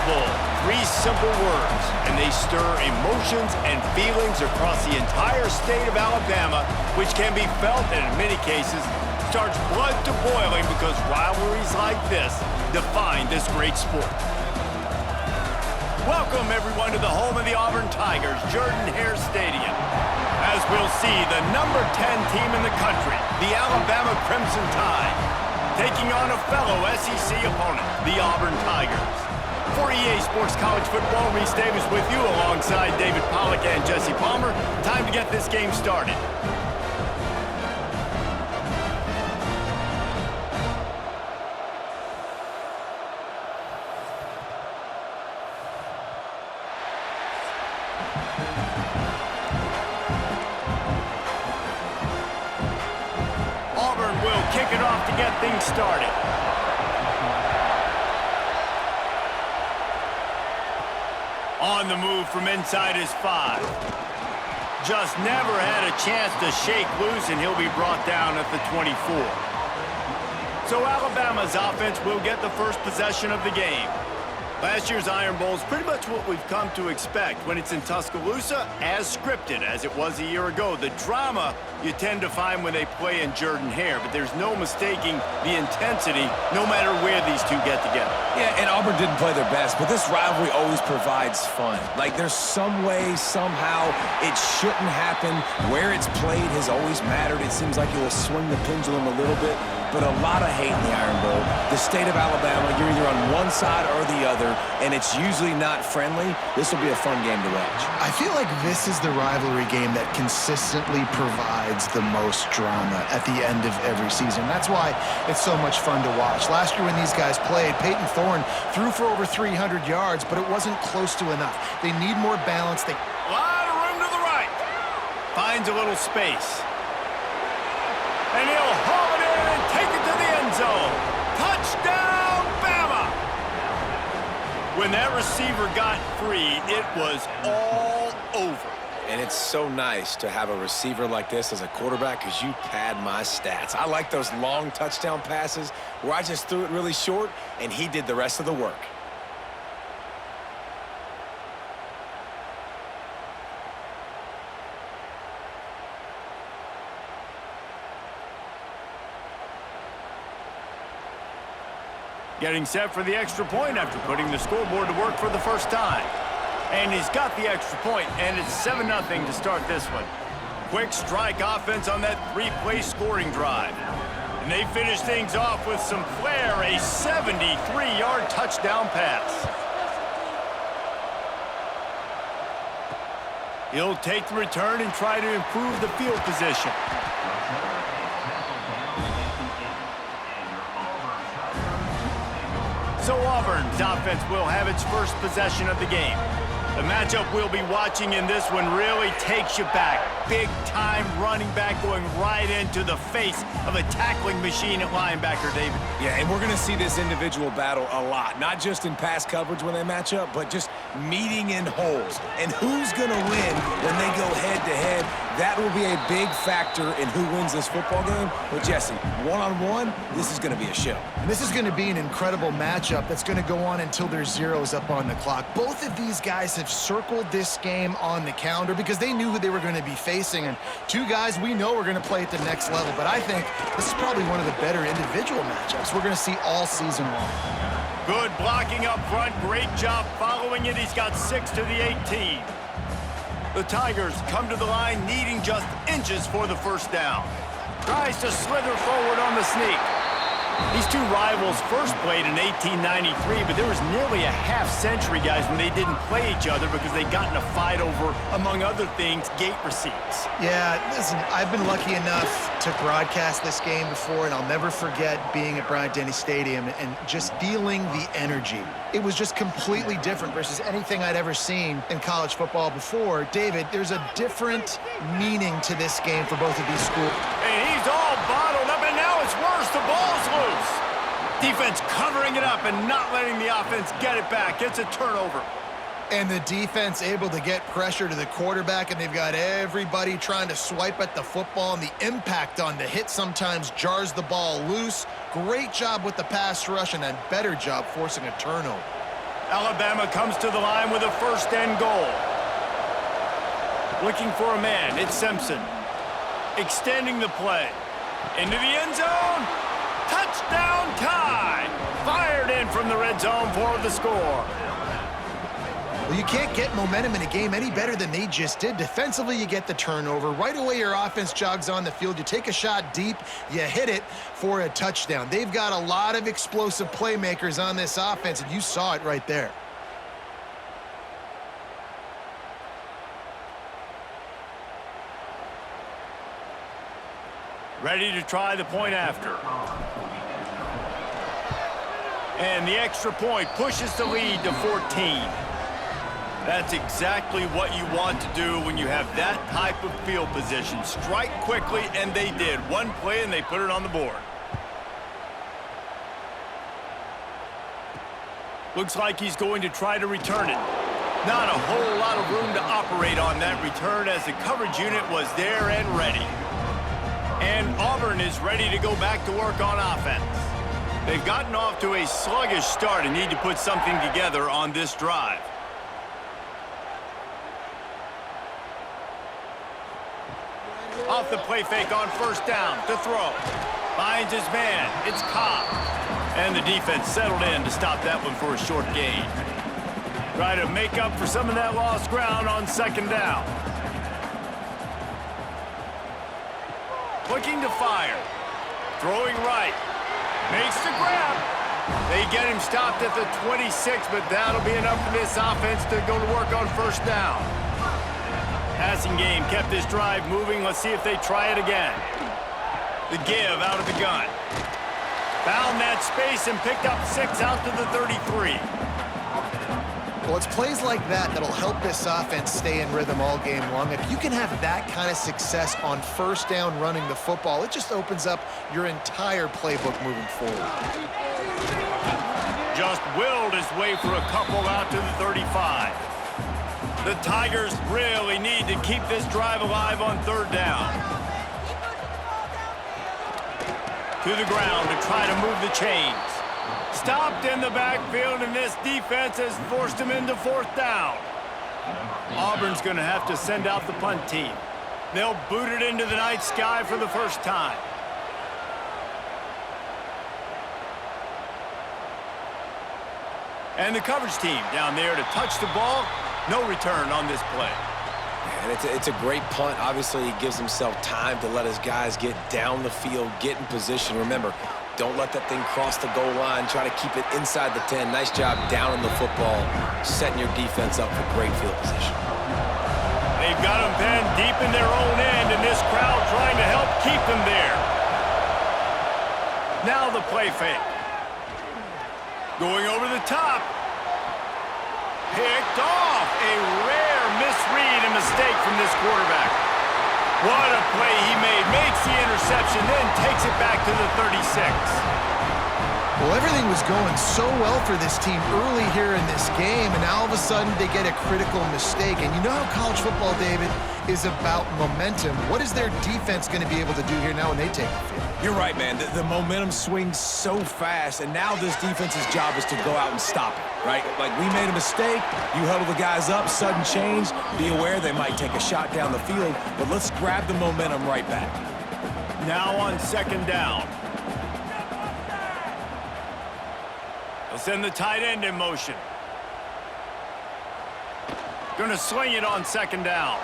Unstoppable. 3 simple words, and they stir emotions and feelings across the entire state of Alabama, which can be felt and in many cases starts blood to boiling because rivalries like this define this great sport. Welcome, everyone, to the home of the Auburn Tigers, Jordan-Hare Stadium. As we'll see, the number 10 team in the country, the Alabama Crimson Tide, taking on a fellow SEC opponent, the Auburn Tigers. For EA Sports College Football, Reese Davis with you alongside David Pollack and Jesse Palmer. Time to get this game started. Auburn will kick it off to get things started. On the move from inside his 5. Just never had a chance to shake loose, and he'll be brought down at the 24. So Alabama's offense will get the first possession of the game. Last year's Iron Bowl is pretty much what we've come to expect when it's in Tuscaloosa, as scripted as it was a year ago. The drama you tend to find when they play in Jordan-Hare, but there's no mistaking the intensity no matter where these two get together. Yeah, and Auburn didn't play their best, but this rivalry always provides fun. Like, there's some way, somehow, it shouldn't happen. Where it's played has always mattered. It seems like it will swing the pendulum a little bit, but a lot of hate in the Iron Bowl. The state of Alabama, you're either on one side or the other, and it's usually not friendly. This will be a fun game to watch. I feel like this is the rivalry game that consistently provides the most drama at the end of every season. That's why it's so much fun to watch. Last year when these guys played, Peyton Thorne threw for over 300 yards, but it wasn't close to enough. They need more balance. A lot of room to the right. Finds a little space. And he'll haul it in and take it to the end zone. Touchdown, Bama! When that receiver got free, it was all over. And it's so nice to have a receiver like this as a quarterback because you pad my stats. I like those long touchdown passes where I just threw it really short and he did the rest of the work. Getting set for the extra point after putting the scoreboard to work for the first time. And he's got the extra point, and it's 7-0 to start this one. Quick strike offense on that 3-play scoring drive. And they finish things off with some flair, a 73-yard touchdown pass. He'll take the return and try to improve the field position. So Auburn's offense will have its first possession of the game. The matchup we'll be watching in this one really takes you back. Big-time running back going right into the face of a tackling machine at linebacker, David. Yeah, and we're going to see this individual battle a lot. Not just in pass coverage when they match up, but just meeting in holes. And who's going to win when they go head-to-head? That will be a big factor in who wins this football game. But, Jesse, one-on-one, this is going to be a show. And this is going to be an incredible matchup that's going to go on until there's zeros up on the clock. Both of these guys have circled this game on the calendar because they knew who they were going to be facing. And two guys we know are going to play at the next level. But I think this is probably one of the better individual matchups we're going to see all season long. Good blocking up front. Great job following it. He's got 6 to the 18. The Tigers come to the line needing just inches for the first down. Tries to slither forward on the sneak. These two rivals first played in 1893, but there was nearly a half-century, guys, when they didn't play each other because they got in a fight over, among other things, gate receipts. Yeah, listen, I've been lucky enough to broadcast this game before, and I'll never forget being at Bryant-Denny Stadium and just feeling the energy. It was just completely different versus anything I'd ever seen in college football before. David, there's a different meaning to this game for both of these schools. And he's all bottled up, and now it's worse. The ball's loose. Defense covering it up and not letting the offense get it back. It's a turnover. And the defense able to get pressure to the quarterback, and they've got everybody trying to swipe at the football, and the impact on the hit sometimes jars the ball loose. Great job with the pass rush, and a better job forcing a turnover. Alabama comes to the line with a first and goal. Looking for a man, it's Simpson. Extending the play. Into the end zone. Touchdown tie. Fired in from the red zone for the score. Well, you can't get momentum in a game any better than they just did. Defensively, you get the turnover. Right away, your offense jogs on the field. You take a shot deep, you hit it for a touchdown. They've got a lot of explosive playmakers on this offense, and you saw it right there. Ready to try the point after. And the extra point pushes the lead to 14. That's exactly what you want to do when you have that type of field position. Strike quickly, and they did. One play, and they put it on the board. Looks like he's going to try to return it. Not a whole lot of room to operate on that return as the coverage unit was there and ready. And Auburn is ready to go back to work on offense. They've gotten off to a sluggish start and need to put something together on this drive. Off the play fake on first down to throw. Finds his man. It's Cobb. And the defense settled in to stop that one for a short gain. Try to make up for some of that lost ground on second down. Looking to fire. Throwing right. Makes the grab. They get him stopped at the 26, but that'll be enough for this offense to go to work on first down. Passing game kept this drive moving. Let's see if they try it again. The give out of the gun. Found that space and picked up 6 out to the 33. Well, it's plays like that that'll help this offense stay in rhythm all game long. If you can have that kind of success on first down running the football, it just opens up your entire playbook moving forward. Just willed his way for a couple out to the 35. The Tigers really need to keep this drive alive on third down. To the ground to try to move the chains. Stopped in the backfield, and this defense has forced him into fourth down. Auburn's going to have to send out the punt team. They'll boot it into the night sky for the first time. And the coverage team down there to touch the ball. No return on this play. And it's a great punt. Obviously, he gives himself time to let his guys get down the field, get in position. Remember, don't let that thing cross the goal line. Try to keep it inside the 10. Nice job down in the football, setting your defense up for great field position. They've got them pinned deep in their own end, and this crowd trying to help keep them there. Now the play fake. Going over the top. Picked off. A rare misread and mistake from this quarterback. What a play he made. Makes the interception, then takes it back to the 36. Well, everything was going so well for this team early here in this game, and now all of a sudden they get a critical mistake. And you know how college football, David, is about momentum. What is their defense going to be able to do here now when they take the field? You're right, man. The momentum swings so fast, and now this defense's job is to go out and stop it, right? Like, we made a mistake, you huddle the guys up, sudden change, be aware they might take a shot down the field, but let's grab the momentum right back. Now on second down. They'll send the tight end in motion. Gonna sling it on second down.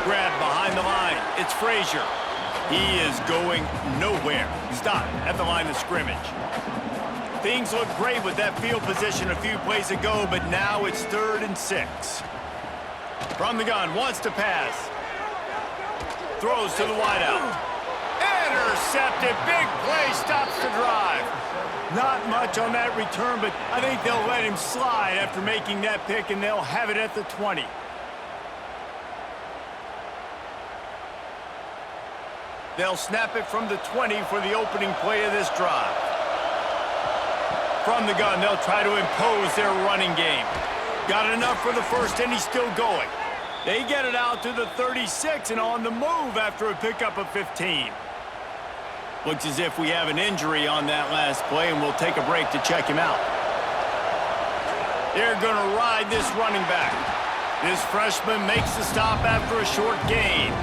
Grab behind the line. It's Frazier. He is going nowhere. Stop at the line of scrimmage. Things look great with that field position a few plays ago, but now it's 3rd and 6. From the gun, wants to pass. Throws to the wideout. Intercepted. Big play, stops the drive. Not much on that return, but I think they'll let him slide after making that pick, and they'll have it at the 20. They'll snap it from the 20 for the opening play of this drive. From the gun, they'll try to impose their running game. Got enough for the first, and he's still going. They get it out to the 36 and on the move after a pickup of 15. Looks as if we have an injury on that last play, and we'll take a break to check him out. They're going to ride this running back. This freshman makes the stop after a short gain.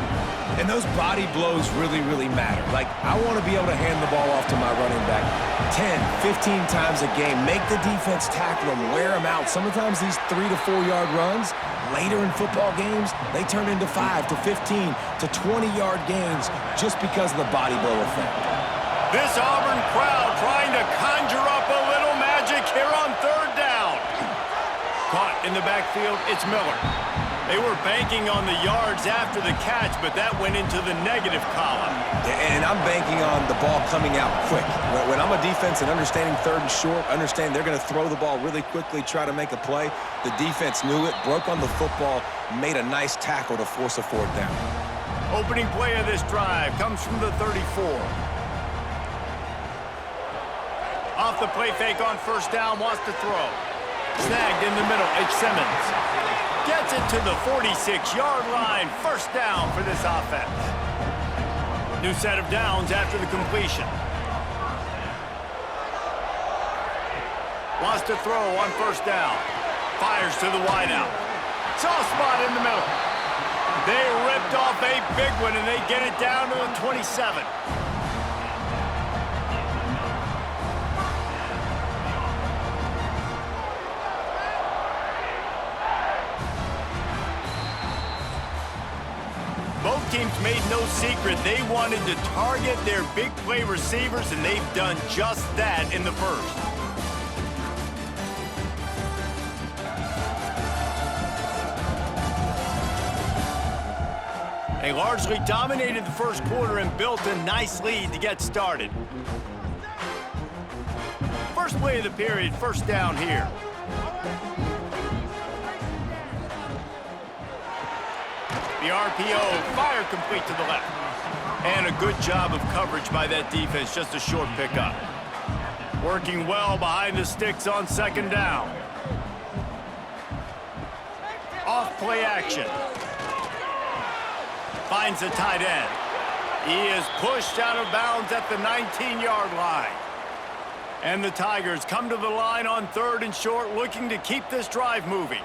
And those body blows really, really matter. Like, I want to be able to hand the ball off to my running back 10, 15 times a game. Make the defense tackle him, wear him out. Sometimes these 3 to 4 yard runs, later in football games, they turn into 5 to 15 to 20-yard gains just because of the body blow effect. This Auburn crowd trying to conjure up a little magic here on third down. Caught in the backfield, it's Miller. They were banking on the yards after the catch, but that went into the negative column. And I'm banking on the ball coming out quick. When I'm a defense and understanding third and short, understand they're going to throw the ball really quickly, try to make a play. The defense knew it, broke on the football, made a nice tackle to force a fourth down. Opening play of this drive comes from the 34. Off the play fake on first down, wants to throw. Snagged in the middle, it's Simmons. Gets it to the 46-yard line. First down for this offense. New set of downs after the completion. Wants to throw on first down. Fires to the wideout. Soft spot in the middle. They ripped off a big one, and they get it down to the 27. Both teams made no secret they wanted to target their big play receivers, and they've done just that in the first. They largely dominated the first quarter and built a nice lead to get started. First play of the period, first down here. The RPO, fire complete to the left. And a good job of coverage by that defense, just a short pickup. Working well behind the sticks on second down. Off play action. Finds the tight end. He is pushed out of bounds at the 19-yard line. And the Tigers come to the line on third and short, looking to keep this drive moving.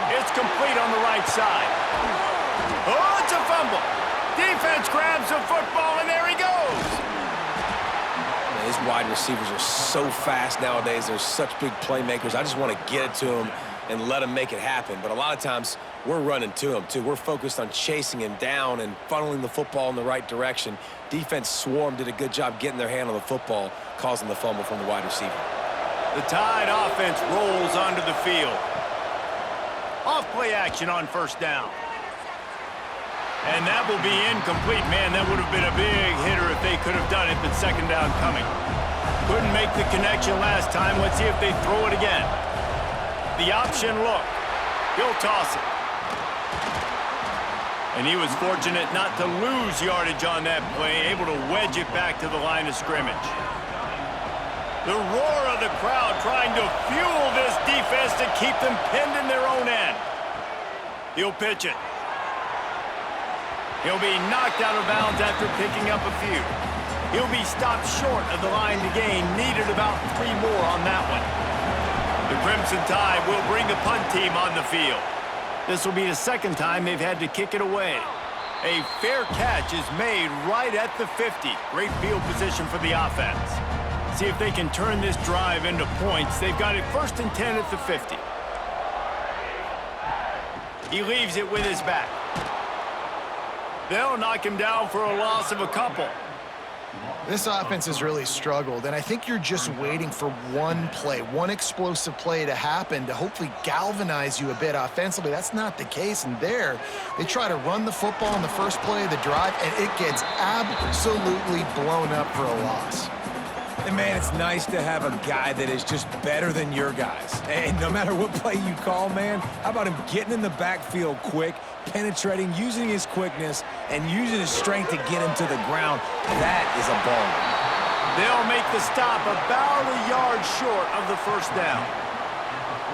It's complete on the right side. Oh, it's a fumble. Defense grabs the football, and there he goes. Man, these wide receivers are so fast nowadays. They're such big playmakers. I just want to get it to them and let them make it happen. But a lot of times, we're running to them, too. We're focused on chasing him down and funneling the football in the right direction. Defense swarmed, did a good job getting their hand on the football, causing the fumble from the wide receiver. The Tide offense rolls onto the field. Off play action on first down. And that will be incomplete. Man, that would have been a big hitter if they could have done it, but second down coming. Couldn't make the connection last time. Let's see if they throw it again. The option look. He'll toss it. And he was fortunate not to lose yardage on that play, able to wedge it back to the line of scrimmage. The roar of the crowd trying to fuel this defense to keep them pinned in their own end. He'll pitch it. He'll be knocked out of bounds after picking up a few. He'll be stopped short of the line to gain. Needed about 3 more on that one. The Crimson Tide will bring the punt team on the field. This will be the second time they've had to kick it away. A fair catch is made right at the 50. Great field position for the offense. See if they can turn this drive into points. They've got it first and 10 at the 50. He leaves it with his back. They'll knock him down for a loss of a couple. This offense has really struggled, and I think you're just waiting for one play, one explosive play to happen to hopefully galvanize you a bit offensively. That's not the case, and there, they try to run the football in the first play of the drive, and it gets absolutely blown up for a loss. And, man, it's nice to have a guy that is just better than your guys. And no matter what play you call, man, how about him getting in the backfield quick, penetrating, using his quickness, and using his strength to get him to the ground? That is a baller. They'll make the stop about a yard short of the first down.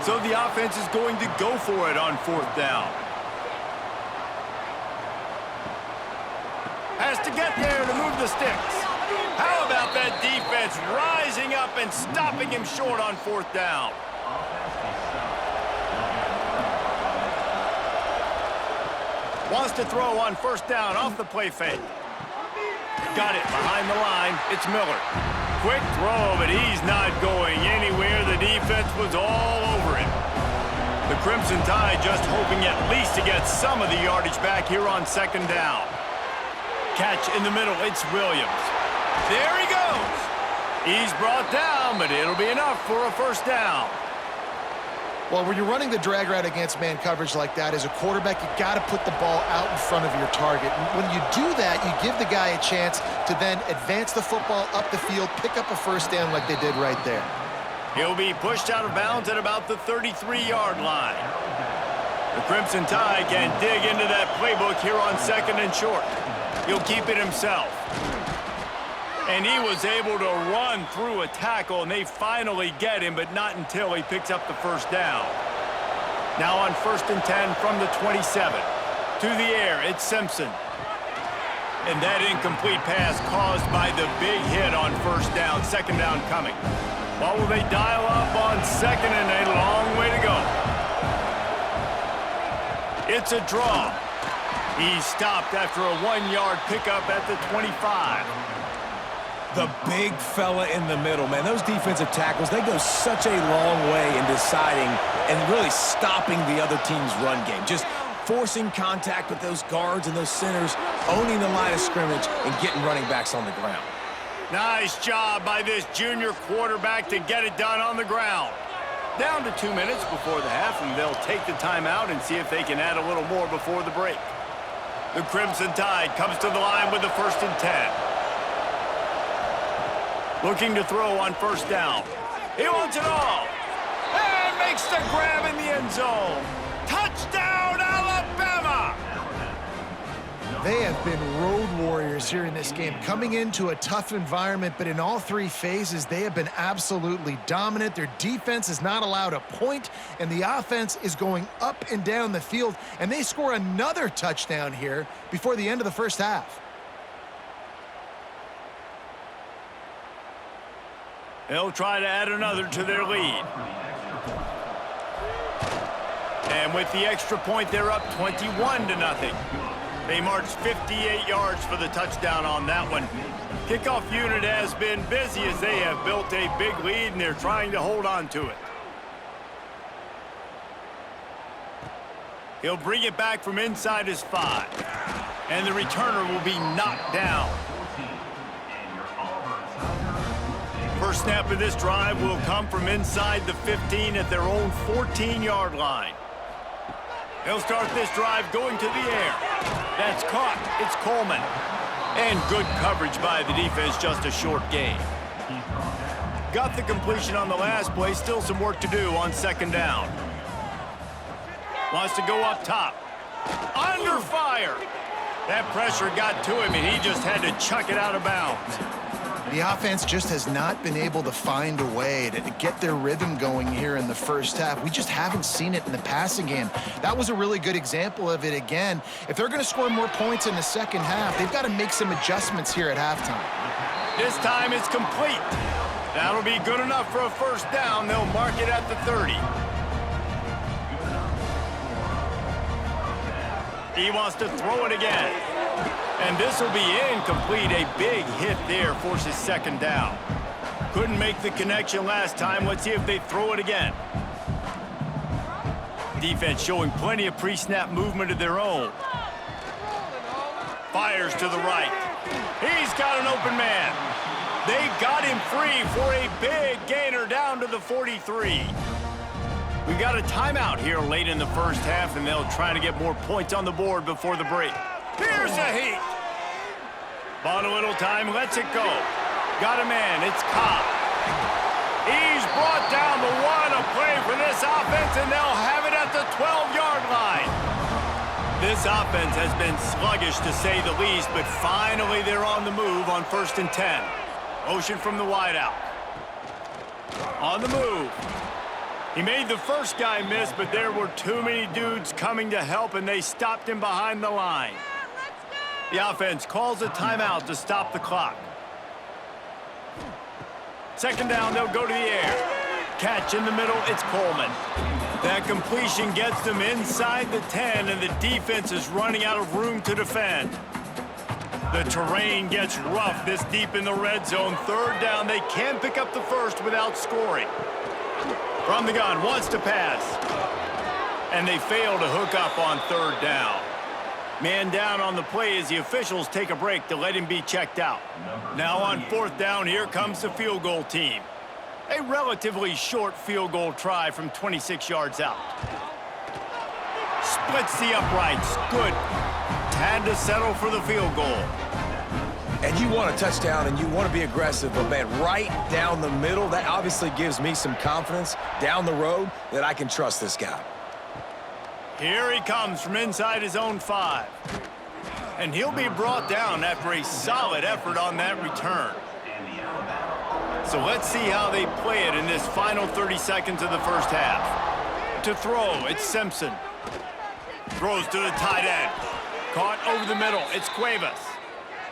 So the offense is going to go for it on fourth down. Has to get there to move the sticks. How about that defense rising up and stopping him short on 4th down? Wants to throw on 1st down off the play fake. Got it behind the line. It's Miller. Quick throw, but he's not going anywhere. The defense was all over him. The Crimson Tide just hoping at least to get some of the yardage back here on 2nd down. Catch in the middle. It's Williams. There he goes. He's brought down, but it'll be enough for a 1st down. Well, when you're running the drag route against man coverage like that, as a quarterback, you got to put the ball out in front of your target. And when you do that, you give the guy a chance to then advance the football up the field, pick up a 1st down like they did right there. He'll be pushed out of bounds at about the 33-yard line. The Crimson Tide can dig into that playbook here on 2nd and short. He'll keep it himself. And he was able to run through a tackle, and they finally get him, but not until he picks up the 1st down. Now on 1st and 10 from the 27. To the air, it's Simpson. And that incomplete pass caused by the big hit on 1st down, 2nd down coming. What will they dial up on 2nd and a long way to go? It's a draw. He's stopped after a 1-yard pickup at the 25. The big fella in the middle, man. Those defensive tackles, they go such a long way in deciding and really stopping the other team's run game. Just forcing contact with those guards and those centers, owning the line of scrimmage, and getting running backs on the ground. Nice job by this junior quarterback to get it done on the ground. Down to 2 minutes before the half, and they'll take the timeout and see if they can add a little more before the break. The Crimson Tide comes to the line with the 1st and 10. Looking to throw on 1st down. He wants it all. And makes the grab in the end zone. Touchdown, Alabama! They have been road warriors here in this game, coming into a tough environment, but in all 3 phases, they have been absolutely dominant. Their defense is not allowed a point, and the offense is going up and down the field, and they score another touchdown here before the end of the 1st half. They'll try to add another to their lead. And with the extra point, they're up 21-0. They marched 58 yards for the touchdown on that one. Kickoff unit has been busy as they have built a big lead, and they're trying to hold on to it. He'll bring it back from inside his 5. And the returner will be knocked down. First snap of this drive will come from inside the 15 at their own 14-yard line. They'll start this drive going to the air. That's caught. It's Coleman. And good coverage by the defense, just a short gain. Got the completion on the last play. Still some work to do on 2nd down. Wants to go up top. Under fire. That pressure got to him, and he just had to chuck it out of bounds. The offense just has not been able to find a way to get their rhythm going here in the 1st half. We just haven't seen it in the passing game. That was a really good example of it again. If they're going to score more points in the 2nd half, they've got to make some adjustments here at halftime. This time it's complete. That'll be good enough for a 1st down. They'll mark it at the 30. He wants to throw it again. And this will be incomplete. A big hit there forces 2nd down. Couldn't make the connection last time. Let's see if they throw it again. Defense showing plenty of pre-snap movement of their own. Fires to the right. He's got an open man. They got him free for a big gainer down to the 43. We've got a timeout here late in the 1st half, and they'll try to get more points on the board before the break. Here's a heat. Bought a little time, lets it go. Got a man, it's Cobb. He's brought down the 1, a play for this offense, and they'll have it at the 12-yard line. This offense has been sluggish to say the least, but finally they're on the move on 1st and 10. Motion from the wideout. On the move. He made the first guy miss, but there were too many dudes coming to help, and they stopped him behind the line. The offense calls a timeout to stop the clock. second down, they'll go to the air. Catch in the middle, it's Coleman. That completion gets them inside the 10, and the defense is running out of room to defend. The terrain gets rough this deep in the red zone. Third down, they can pick up the first without scoring. From the gun, wants to pass. And they fail to hook up on third down. Man down on the play as the officials take a break to let him be checked out. Now on fourth down, here comes the field goal team. A relatively short field goal try from 26 yards out. Splits the uprights. Good. Had to settle for the field goal. And you want a touchdown and you want to be aggressive, but man, right down the middle, that obviously gives me some confidence down the road that I can trust this guy. Here he comes from inside his own 5. And he'll be brought down after a solid effort on that return. So let's see how they play it in this final 30 seconds of the first half. To throw, it's Simpson. Throws to the tight end. Caught over the middle, it's Cuevas.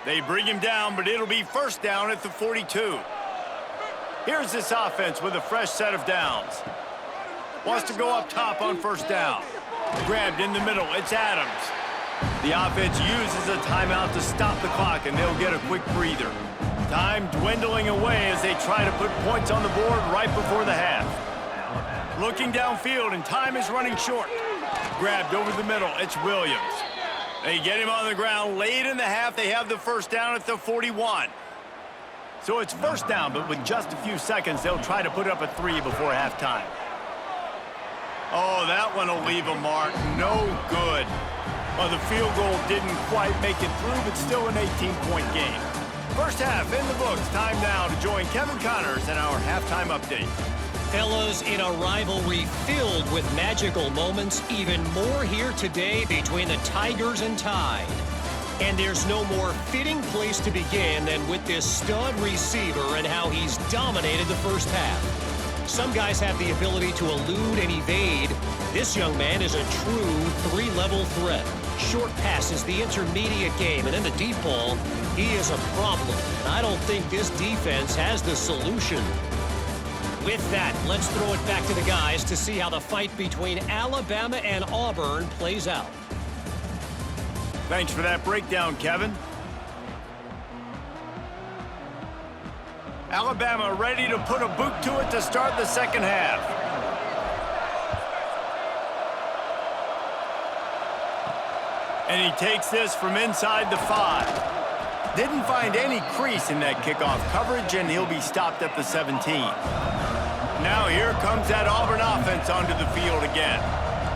They bring him down, but it'll be first down at the 42. Here's this offense with a fresh set of downs. Wants to go up top on first down. Grabbed in the middle, it's Adams. The offense uses a timeout to stop the clock, and they'll get a quick breather. Time dwindling away as they try to put points on the board right before the half. Looking downfield, and time is running short. Grabbed over the middle, it's Williams. They get him on the ground. Late in the half, they have the first down at the 41. So it's first down, but with just a few seconds, they'll try to put up a 3 before halftime. Oh, that one will leave a mark. No good. Well, the field goal didn't quite make it through, but still an 18-point game. First half in the books. Time now to join Kevin Connors in our halftime update. Fellas, in a rivalry filled with magical moments, even more here today between the Tigers and Tide. And there's no more fitting place to begin than with this stud receiver and how he's dominated the first half. Some guys have the ability to elude and evade. This young man is a true 3-level threat. Short passes, the intermediate game, and then the deep ball. He is a problem, and I don't think this defense has the solution. With that, let's throw it back to the guys to see how the fight between Alabama and Auburn plays out. Thanks for that breakdown, Kevin. Alabama ready to put a boot to it to start the second half. And he takes this from inside the 5. Didn't find any crease in that kickoff coverage, and he'll be stopped at the 17. Now here comes that Auburn offense onto the field again.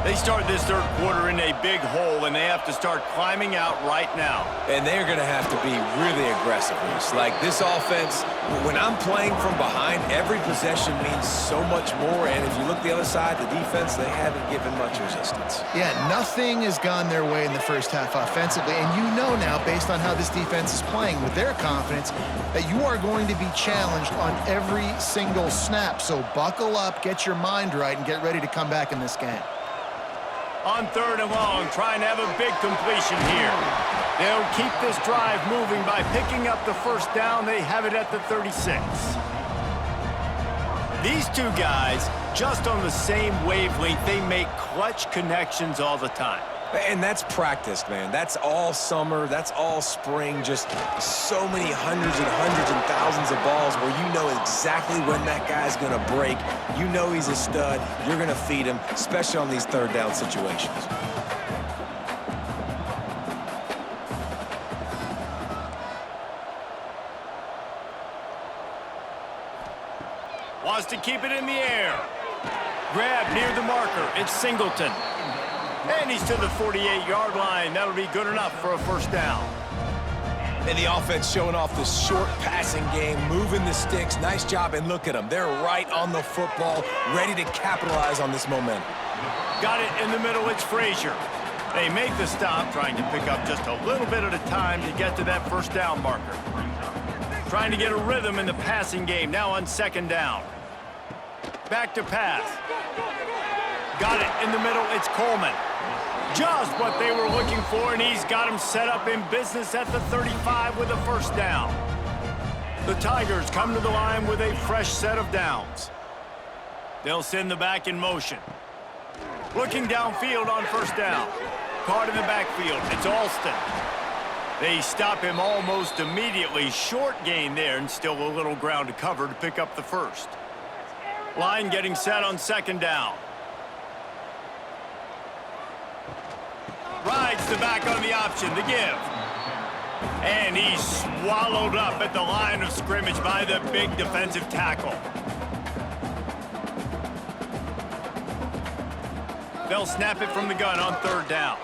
They start this third quarter in a big hole, and they have to start climbing out right now. And they're going to have to be really aggressive. Like this offense, when I'm playing from behind, every possession means so much more. And if you look the other side, the defense, they haven't given much resistance. Yeah, nothing has gone their way in the first half offensively. And you know now, based on how this defense is playing with their confidence, that you are going to be challenged on every single snap. So buckle up, get your mind right, and get ready to come back in this game. On third and long, trying to have a big completion here. They'll keep this drive moving by picking up the first down. They have it at the 36. These two guys, just on the same wavelength, they make clutch connections all the time. And that's practiced, man. That's all summer. That's all spring. Just so many hundreds and thousands of balls where you know exactly when that guy's going to break. You know he's a stud. You're going to feed him, especially on these third down situations. Wants to keep it in the air. Grab near the marker. It's Singleton. And he's to the 48-yard line. That'll be good enough for a first down. And the offense showing off this short passing game, moving the sticks. Nice job, and look at them. They're right on the football, ready to capitalize on this momentum. Got it in the middle. It's Frazier. They make the stop, trying to pick up just a little bit at a time to get to that first down marker. Trying to get a rhythm in the passing game. Now on second down. Back to pass. Got it in the middle. It's Coleman. Just what they were looking for, and he's got him set up in business at the 35 with a first down. The Tigers come to the line with a fresh set of downs. They'll send the back in motion. Looking downfield on first down. Caught in the backfield. It's Alston. They stop him almost immediately. Short gain there, and still a little ground to cover to pick up the first. Line getting set on second down. Rides the back on the option, the give. And he's swallowed up at the line of scrimmage by the big defensive tackle. They'll snap it from the gun on third down.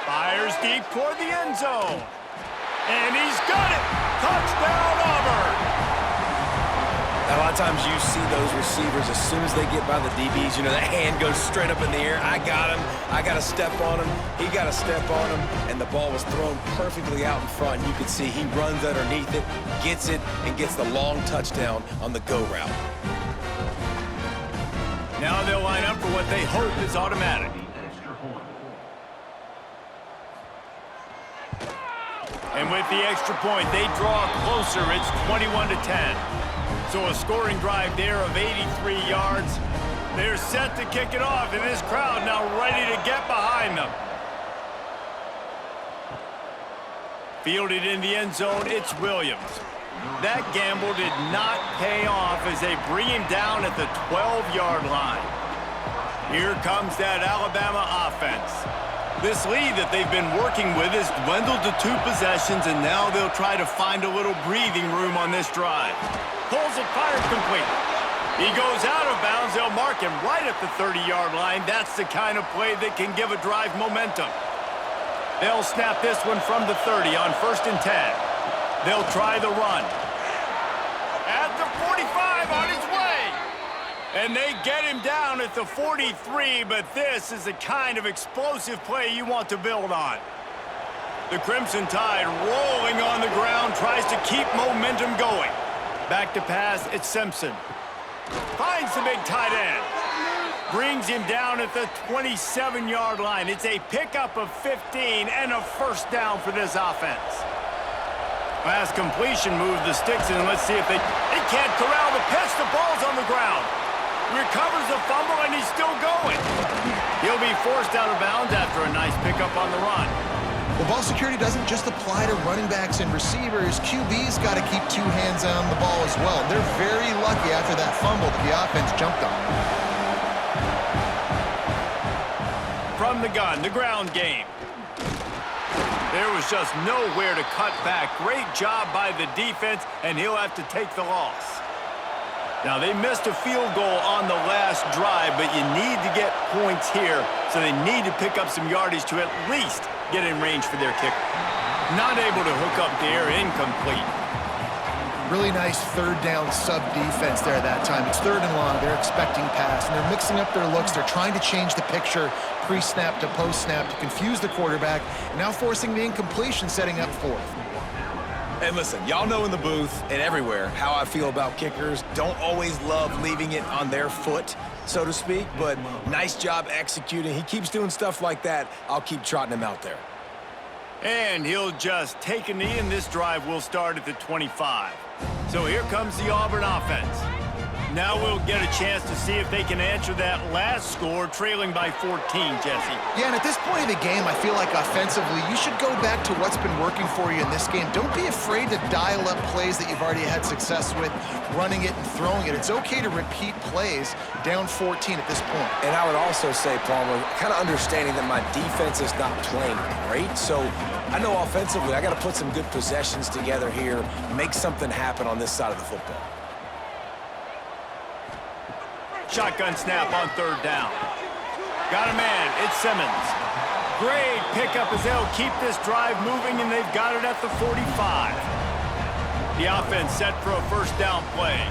Fires deep toward the end zone. And he's got it! Touchdown, Auburn! A lot of times you see those receivers, as soon as they get by the DBs, you know, that hand goes straight up in the air. I got him. I got to step on him. He got to step on him. And the ball was thrown perfectly out in front. And you can see he runs underneath it, gets it, and gets the long touchdown on the go route. Now they'll line up for what they hope is automatic. And with the extra point, they draw closer. It's 21-10. So a scoring drive there of 83 yards. They're set to kick it off, and this crowd now ready to get behind them. Fielded in the end zone, it's Williams. That gamble did not pay off as they bring him down at the 12-yard line. Here comes that Alabama offense. This lead that they've been working with has dwindled to 2 possessions, and now they'll try to find a little breathing room on this drive. Pulls it, fired complete. He goes out of bounds. They'll mark him right at the 30-yard line. That's the kind of play that can give a drive momentum. They'll snap this one from the 30 on 1st and 10. They'll try the run. At the 45, on his way. And they get him down at the 43, but this is the kind of explosive play you want to build on. The Crimson Tide rolling on the ground, tries to keep momentum going. Back to pass, it's Simpson. Finds the big tight end. Brings him down at the 27-yard line. It's a pickup of 15 and a first down for this offense. Last completion moves the sticks in. Let's see if they can't corral the pitch. The ball's on the ground. Recovers the fumble, and he's still going. He'll be forced out of bounds after a nice pickup on the run. Well, ball security doesn't just apply to running backs and receivers. QB's got to keep 2 hands on the ball as well. They're very lucky after that fumble that the offense jumped on. From the gun, the ground game. There was just nowhere to cut back. Great job by the defense, and he'll have to take the loss. Now, they missed a field goal on the last drive, but you need to get points here, so they need to pick up some yardage to at least get in range for their kicker. Not able to hook up there, incomplete. Really nice third down sub defense there that time. It's 3rd and long. They're expecting pass, and they're mixing up their looks. They're trying to change the picture pre-snap to post-snap to confuse the quarterback, and now forcing the incompletion, setting up 4th. And listen, y'all know in the booth and everywhere how I feel about kickers. Don't always love leaving it on their foot, so to speak, but nice job executing. He keeps doing stuff like that. I'll keep trotting him out there. And he'll just take a knee, and this drive will start at the 25. So here comes the Auburn offense. Now we'll get a chance to see if they can answer that last score, trailing by 14, Jesse. Yeah, and at this point in the game, I feel like offensively, you should go back to what's been working for you in this game. Don't be afraid to dial up plays that you've already had success with, running it and throwing it. It's okay to repeat plays down 14 at this point. And I would also say, Palmer, kind of understanding that my defense is not playing great, so I know offensively I got to put some good possessions together here, make something happen on this side of the football. Shotgun snap on 3rd down. Got a man, it's Simmons. Great pickup as they'll keep this drive moving, and they've got it at the 45. The offense set for a first down play.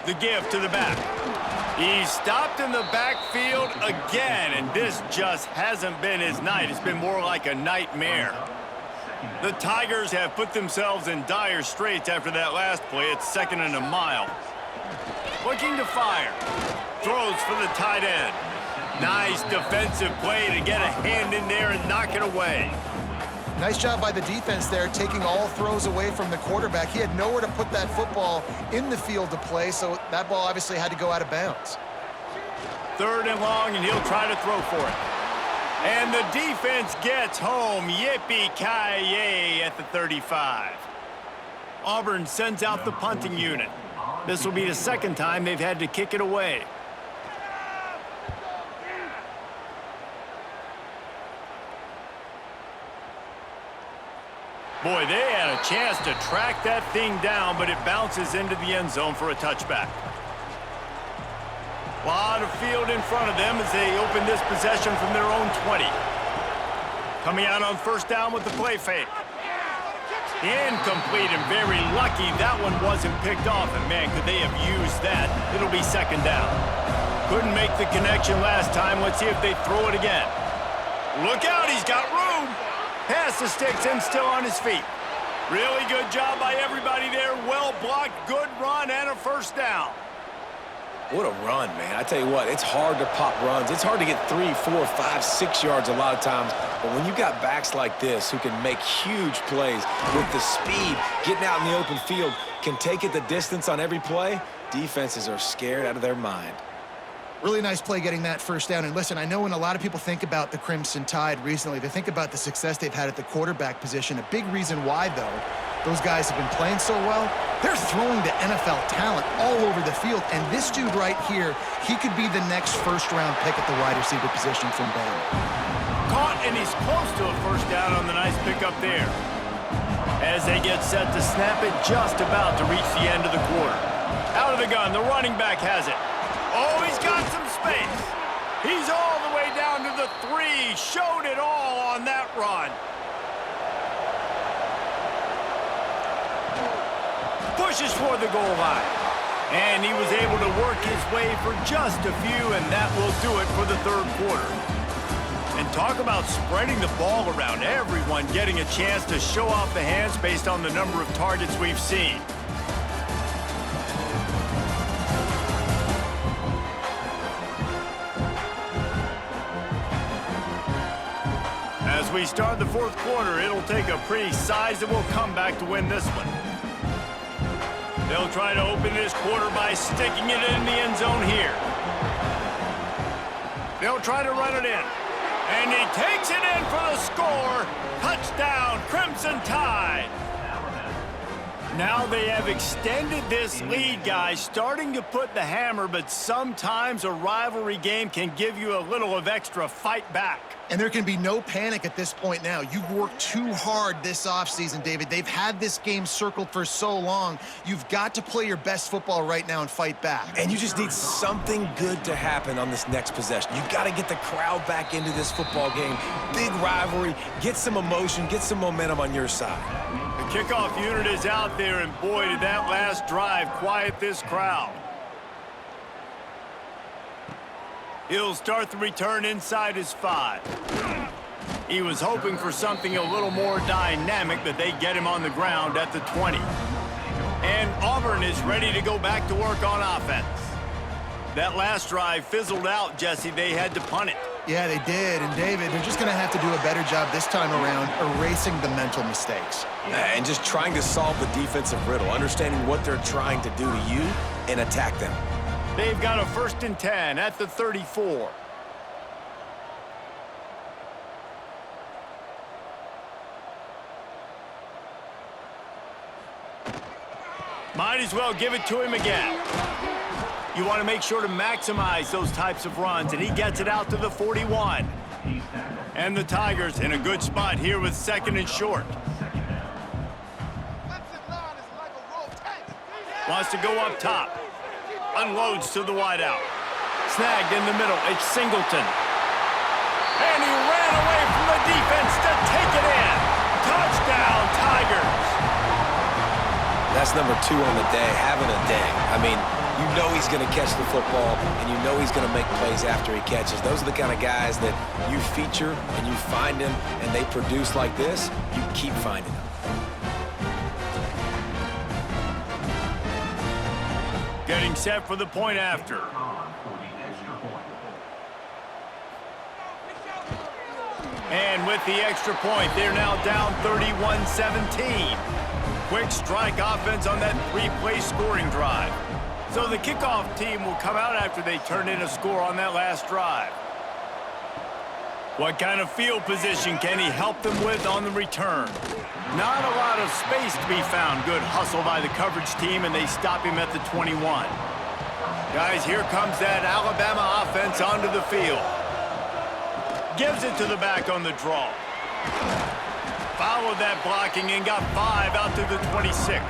The give to the back. He's stopped in the backfield again, and this just hasn't been his night. It's been more like a nightmare. The Tigers have put themselves in dire straits after that last play. It's 2nd and a mile. Looking to fire. Throws for the tight end. Nice defensive play to get a hand in there and knock it away. Nice job by the defense there, taking all throws away from the quarterback. He had nowhere to put that football in the field to play, so that ball obviously had to go out of bounds. 3rd and long, and he'll try to throw for it. And the defense gets home. Yippee-ki-yay at the 35. Auburn sends out the punting unit. This will be the 2nd time they've had to kick it away. Boy, they had a chance to track that thing down, but it bounces into the end zone for a touchback. A lot of field in front of them as they open this possession from their own 20. Coming out on 1st down with the play fake. Incomplete, and very lucky that one wasn't picked off. And man, could they have used that? It'll be 2nd down. Couldn't make the connection last time. Let's see if they throw it again. Look out, he's got room. Pass the sticks and still on his feet. Really good job by everybody there. Well blocked, good run, and a 1st down. What a run, man. I tell you what, it's hard to pop runs. It's hard to get 3, 4, 5, 6 yards a lot of times. But when you've got backs like this who can make huge plays with the speed, getting out in the open field, can take it the distance on every play, defenses are scared out of their mind. Really nice play getting that 1st down. And listen, I know when a lot of people think about the Crimson Tide recently, they think about the success they've had at the quarterback position. A big reason why, though, those guys have been playing so well, they're throwing to NFL talent all over the field. And this dude right here, he could be the next 1st-round pick at the wide receiver position from Baylor. Caught, and he's close to a 1st down on the nice pickup there. As they get set to snap it, just about to reach the end of the quarter. Out of the gun, the running back has it. Oh, he's got some space. He's all the way down to the 3. Showed it all on that run. Pushes for the goal line. And he was able to work his way for just a few, and that will do it for the 3rd quarter. And talk about spreading the ball around. Everyone getting a chance to show off the hands based on the number of targets we've seen. As we start the 4th quarter, it'll take a pretty sizable comeback to win this one. They'll try to open this quarter by sticking it in the end zone here. They'll try to run it in. And he takes it in for the score. Touchdown, Crimson Tide. Now they have extended this lead, guys, starting to put the hammer, but sometimes a rivalry game can give you a little of extra fight back. And there can be no panic at this point now. You've worked too hard this offseason, David. They've had this game circled for so long. You've got to play your best football right now and fight back. And you just need something good to happen on this next possession. You've got to get the crowd back into this football game. Big rivalry. Get some emotion. Get some momentum on your side. The kickoff unit is out there, and boy, did that last drive quiet this crowd. He'll start the return inside his 5. He was hoping for something a little more dynamic, but they get him on the ground at the 20. And Auburn is ready to go back to work on offense. That last drive fizzled out, Jesse. They had to punt it. Yeah, they did. And, David, they're just going to have to do a better job this time around erasing the mental mistakes. And just trying to solve the defensive riddle, understanding what they're trying to do to you and attack them. They've got a 1st and 10 at the 34. Might as well give it to him again. You want to make sure to maximize those types of runs, and he gets it out to the 41. And the Tigers in a good spot here with 2nd and short. Wants to go up top. Unloads to the wideout. Snagged in the middle. It's Singleton. And he ran away from the defense to take it in. Touchdown, Tigers. That's number 2 on the day, having a day. I mean, you know he's going to catch the football, and you know he's going to make plays after he catches. Those are the kind of guys that you feature and you find them, and they produce like this. You keep finding them. Getting set for the point after. And with the extra point, they're now down 31-17. Quick strike offense on that three-play scoring drive. So the kickoff team will come out after they turn in a score on that last drive. What kind of field position can he help them with on the return? Not a lot of space to be found. Good hustle by the coverage team, and they stop him at the 21. Guys, here comes that Alabama offense onto the field. Gives it to the back on the draw. Followed that blocking and got 5 out to the 26.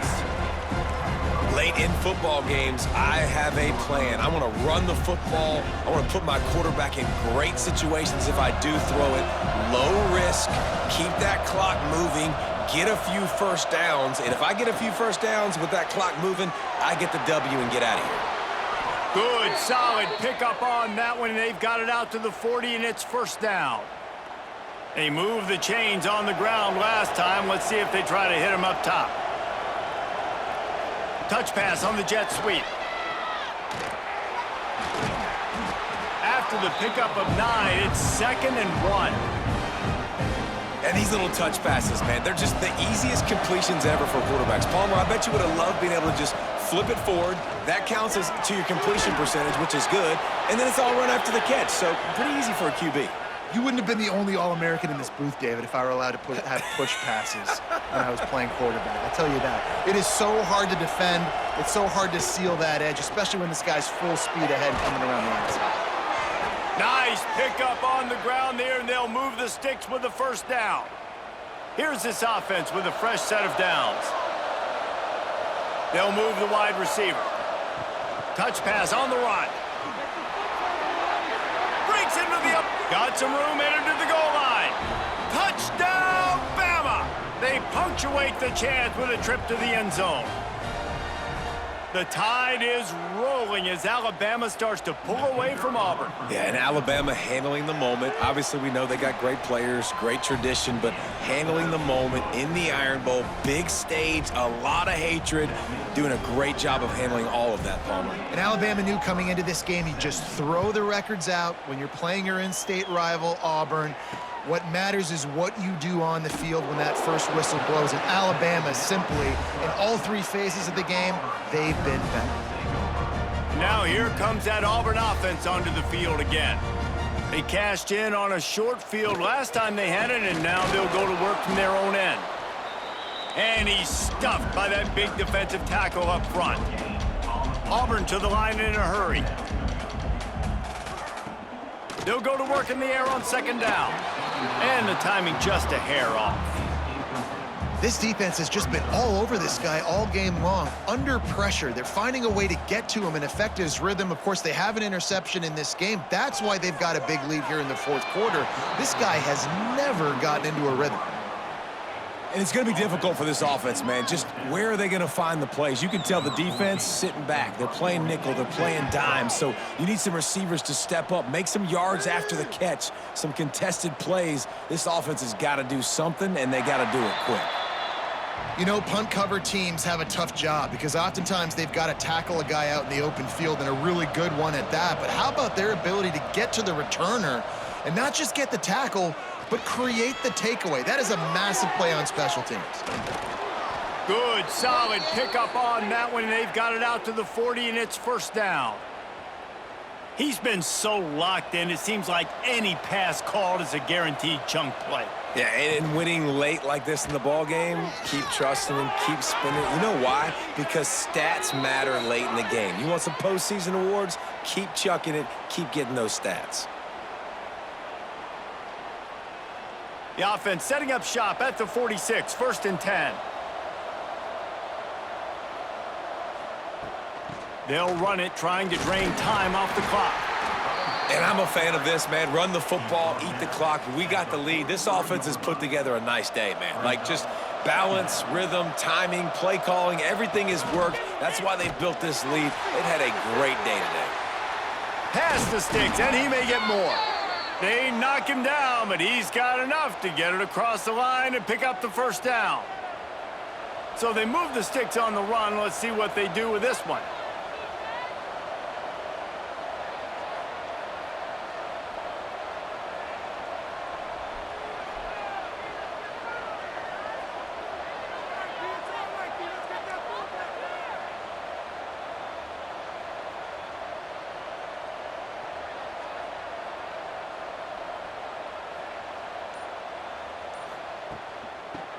Late in football games, I have a plan. I want to run the football. I want to put my quarterback in great situations if I do throw it. Low risk, keep that clock moving, get a few first downs. And if I get a few first downs with that clock moving, I get the W and get out of here. Good, solid pickup on that one. They've got it out to the 40, and it's first down. They moved the chains on the ground last time. Let's see if they try to hit him up top. Touch pass on the jet sweep. After the pickup of 9, it's 2nd and 1. And these little touch passes, man, they're just the easiest completions ever for quarterbacks. Palmer, I bet you would have loved being able to just flip it forward. That counts as to your completion percentage, which is good. And then it's all run after the catch, so pretty easy for a QB. You wouldn't have been the only All-American in this booth, David, if I were allowed to have push passes when I was playing quarterback. I'll tell you that. It is so hard to defend. It's so hard to seal that edge, especially when this guy's full speed ahead coming around the outside. Nice pickup on the ground there, and they'll move the sticks with the first down. Here's this offense with a fresh set of downs. They'll move the wide receiver. Touch pass on the run. Breaks into the up. Got some room, entered to the goal line. Touchdown, Bama! They punctuate the chance with a trip to the end zone. The tide is rolling as Alabama starts to pull away from Auburn. Yeah, and Alabama handling the moment. Obviously, we know they got great players, great tradition, but handling the moment in the Iron Bowl, big stage, a lot of hatred, doing a great job of handling all of that, Palmer. And Alabama knew coming into this game, you just throw the records out when you're playing your in-state rival, Auburn. What matters is what you do on the field when that first whistle blows. And Alabama simply, in all 3 phases of the game, they've been better. Now here comes that Auburn offense onto the field again. They cashed in on a short field last time they had it, and now they'll go to work from their own end. And he's stuffed by that big defensive tackle up front. Auburn to the line in a hurry. They'll go to work in the air on 2nd down. And the timing just a hair off. This defense has just been all over this guy all game long. Under pressure, they're finding a way to get to him and affect his rhythm. Of course, they have an interception in this game. That's why they've got a big lead here in the 4th quarter. This guy has never gotten into a rhythm. And it's going to be difficult for this offense, man. Just where are they going to find the plays? You can tell the defense sitting back. They're playing nickel. They're playing dime. So you need some receivers to step up, make some yards after the catch, some contested plays. This offense has got to do something, and they got to do it quick. You know, punt cover teams have a tough job because oftentimes they've got to tackle a guy out in the open field, and a really good one at that. But how about their ability to get to the returner and not just get the tackle, but create the takeaway? That is a massive play on special teams. Good, solid pickup on that one. They've got it out to the 40, and it's first down. He's been so locked in, it seems like any pass called is a guaranteed chunk play. Yeah, and winning late like this in the ball game, keep trusting and keep spinning. You know why? Because stats matter late in the game. You want some postseason awards? Keep chucking it. Keep getting those stats. The offense setting up shop at the 46, 1st and 10. They'll run it, trying to drain time off the clock. And I'm a fan of this, man. Run the football, eat the clock. We got the lead. This offense has put together a nice day, man. Like, just balance, rhythm, timing, play calling, everything has worked. That's why they built this lead. They've had a great day today. Pass the sticks, and he may get more. They knock him down, but he's got enough to get it across the line and pick up the first down. So they move the sticks on the run. Let's see what they do with this one.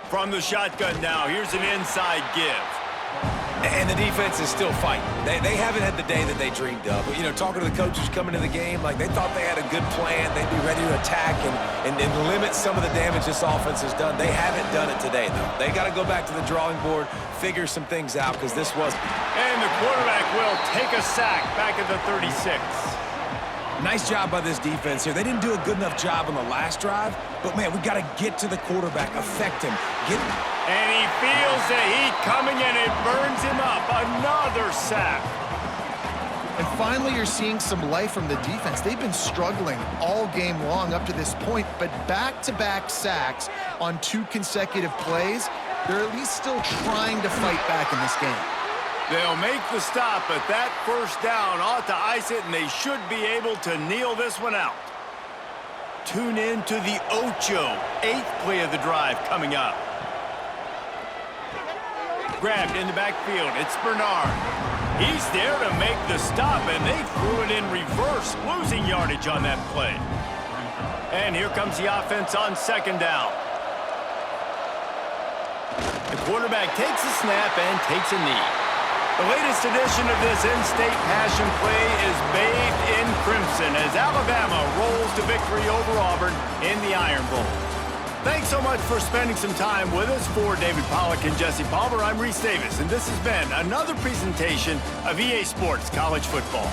From the shotgun now, here's an inside give. And the defense is still fighting. They haven't had the day that they dreamed of. You know, talking to the coaches coming into the game, like they thought they had a good plan. They'd be ready to attack and limit some of the damage this offense has done. They haven't done it today, though. They got to go back to the drawing board, figure some things out, because this wasn't. And the quarterback will take a sack back at the 36. Nice job by this defense here. They didn't do a good enough job on the last drive, but, man, we got to get to the quarterback, affect him, get him. And he feels the heat coming, and it burns him up. Another sack. And finally, you're seeing some life from the defense. They've been struggling all game long up to this point, but back-to-back sacks on 2 consecutive plays, they're at least still trying to fight back in this game. They'll make the stop, but that first down ought to ice it, and they should be able to kneel this one out. Tune in to the Ocho, 8th play of the drive coming up. Grabbed in the backfield, it's Bernard. He's there to make the stop, and they threw it in reverse, losing yardage on that play. And here comes the offense on second down. The quarterback takes a snap and takes a knee. The latest edition of this in-state passion play is bathed in crimson as Alabama rolls to victory over Auburn in the Iron Bowl. Thanks so much for spending some time with us. For David Pollack and Jesse Palmer, I'm Reese Davis, and this has been another presentation of EA Sports College Football.